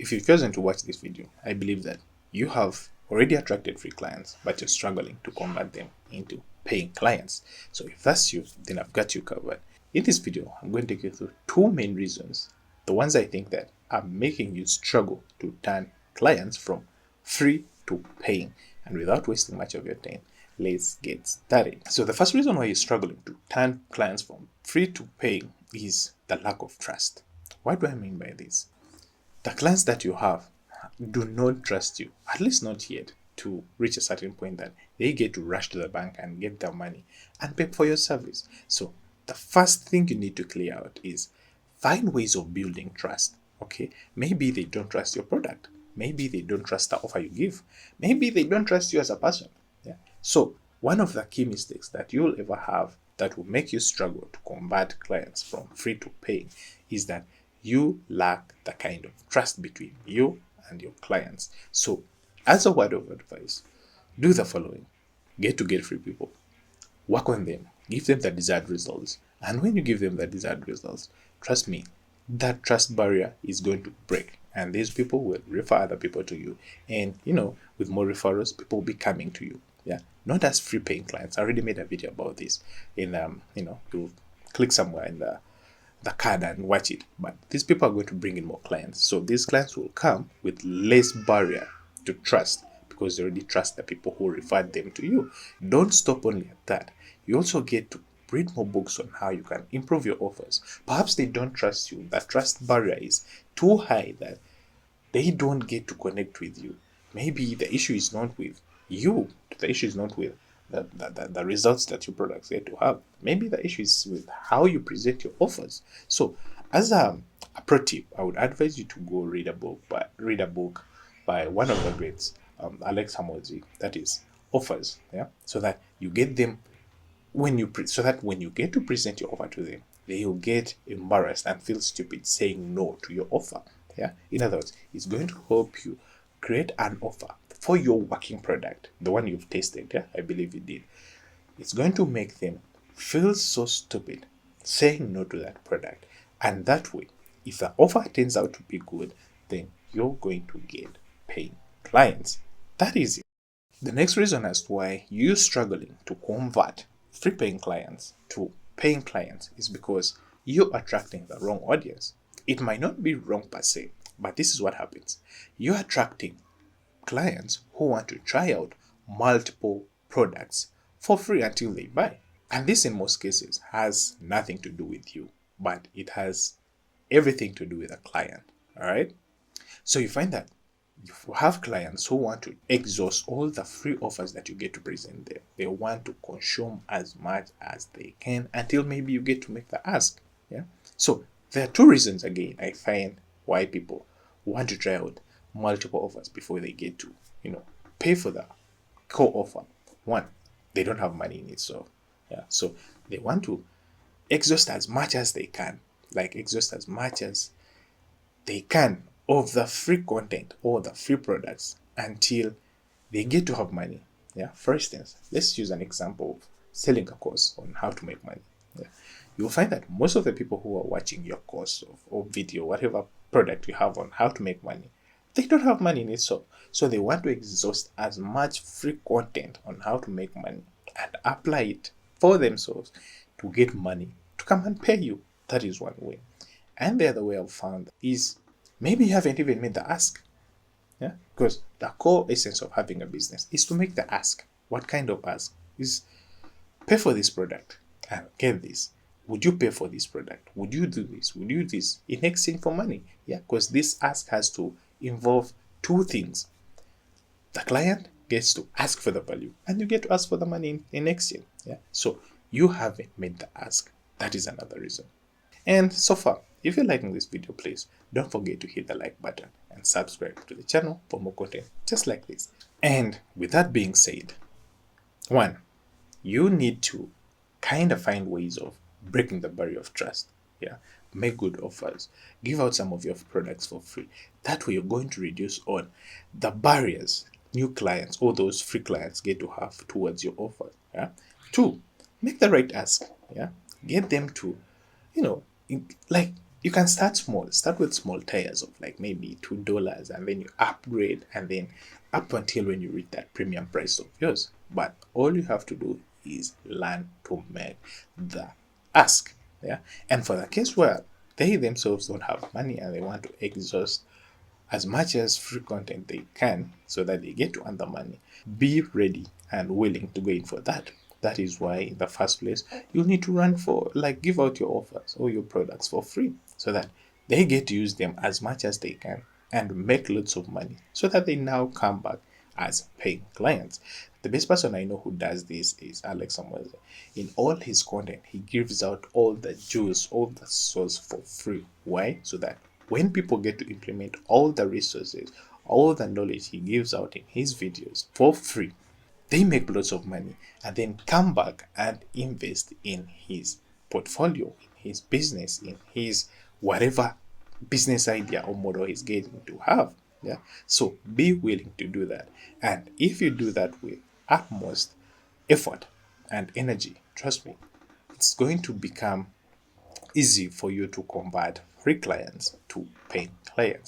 if you've chosen to watch this video, I believe that you have already attracted free clients, but you're struggling to convert them into paying clients. So if that's you, then I've got you covered. In this video, I'm going to take you through two main reasons, the ones I think that are making you struggle to turn clients from free to paying. And without wasting much of your time, let's get started. So the first reason why you're struggling to turn clients from free to paying is the lack of trust. What do I mean by this? The clients that you have do not trust you, at least not yet, to reach a certain point that they get to rush to the bank and get their money and pay for your service. So the first thing you need to clear out is find ways of building trust. Okay, maybe they don't trust your product. Maybe they don't trust the offer you give. Maybe they don't trust you as a person. Yeah. So one of the key mistakes that you'll ever have that will make you struggle to convert clients from free to paying is that you lack the kind of trust between you and your clients. So as a word of advice, do the following. Get free people. Work on them. Give them the desired results. And when you give them the desired results, trust me, that trust barrier is going to break. And these people will refer other people to you. And, with more referrals, people will be coming to you. Yeah. Not as free paying clients. I already made a video about this. You'll click somewhere in the card and watch it. But these people are going to bring in more clients. So these clients will come with less barrier to trust because they already trust the people who referred them to you. Don't stop only at that. You also get to read more books on how you can improve your offers. Perhaps they don't trust you. That trust barrier is too high that they don't get to connect with you. Maybe the issue is not with you. The issue is not with the results that your products get to have. Maybe the issue is with how you present your offers. So as a pro tip, I would advise you to go read a book by one of the greats, Alex Hamozi, that is offers. Yeah. So that you get them when you get to present your offer to them, they will get embarrassed and feel stupid saying no to your offer. Yeah. In other words, it's going to help you create an offer for your working product, the one you've tasted. Yeah, I believe you did. It's going to make them feel so stupid saying no to that product. And that way, if the offer turns out to be good, then you're going to get paying clients. That is it. The next reason as to why you're struggling to convert free paying clients to paying clients is because you're attracting the wrong audience. It might not be wrong per se, but this is what happens. You're attracting clients who want to try out multiple products for free until they buy. And this in most cases has nothing to do with you, but it has everything to do with a client. All right. So you find that you have clients who want to exhaust all the free offers that you get to present them. They want to consume as much as they can until maybe you get to make the ask. Yeah. So there are two reasons again I find why people want to try out multiple offers before they get to, pay for the core offer. One, they don't have money in it. So yeah. So they want to exhaust as much as they can. Of the free content or the free products until they get to have money. Yeah. For instance, let's use an example of selling a course on how to make money. Yeah. You'll find that most of the people who are watching your course or video, whatever product you have on how to make money, they don't have money in it. So they want to exhaust as much free content on how to make money and apply it for themselves to get money to come and pay you. That is one way. And the other way I've found is maybe you haven't even made the ask. Yeah, because the core essence of having a business is to make the ask. What kind of ask? Is pay for this product and get this. Would you pay for this product? Would you do this? Would you do this in exchange for money? Yeah, because this ask has to involve two things. The client gets to ask for the value and you get to ask for the money in exchange. Yeah, so you haven't made the ask. That is another reason. And so far, if you're liking this video, please don't forget to hit the like button and subscribe to the channel for more content just like this. And with that being said, one, you need to kind of find ways of breaking the barrier of trust. Yeah, make good offers, give out some of your products for free. That way you're going to reduce on the barriers new clients or those free clients get to have towards your offer. Yeah. Two, make the right ask. Yeah, get them to, You can start small, start with small tiers of like maybe $2, and then you upgrade, and then up until when you reach that premium price of yours. But all you have to do is learn to make the ask. Yeah. And for the case where they themselves don't have money and they want to exhaust as much as free content they can so that they get to earn the money, be ready and willing to go in for that. That is why in the first place you need to run for, like, give out your offers or your products for free so that they get to use them as much as they can and make lots of money so that they now come back as paying clients. The best person I know who does this is Alex Samuels. In all his content, he gives out all the juice, all the sauce for free. Why? So that when people get to implement all the resources, all the knowledge he gives out in his videos for free, they make lots of money and then come back and invest in his portfolio, in his business, in his whatever business idea or model he's getting to have. Yeah. So be willing to do that. And if you do that with utmost effort and energy, trust me, it's going to become easy for you to convert free clients to paying clients.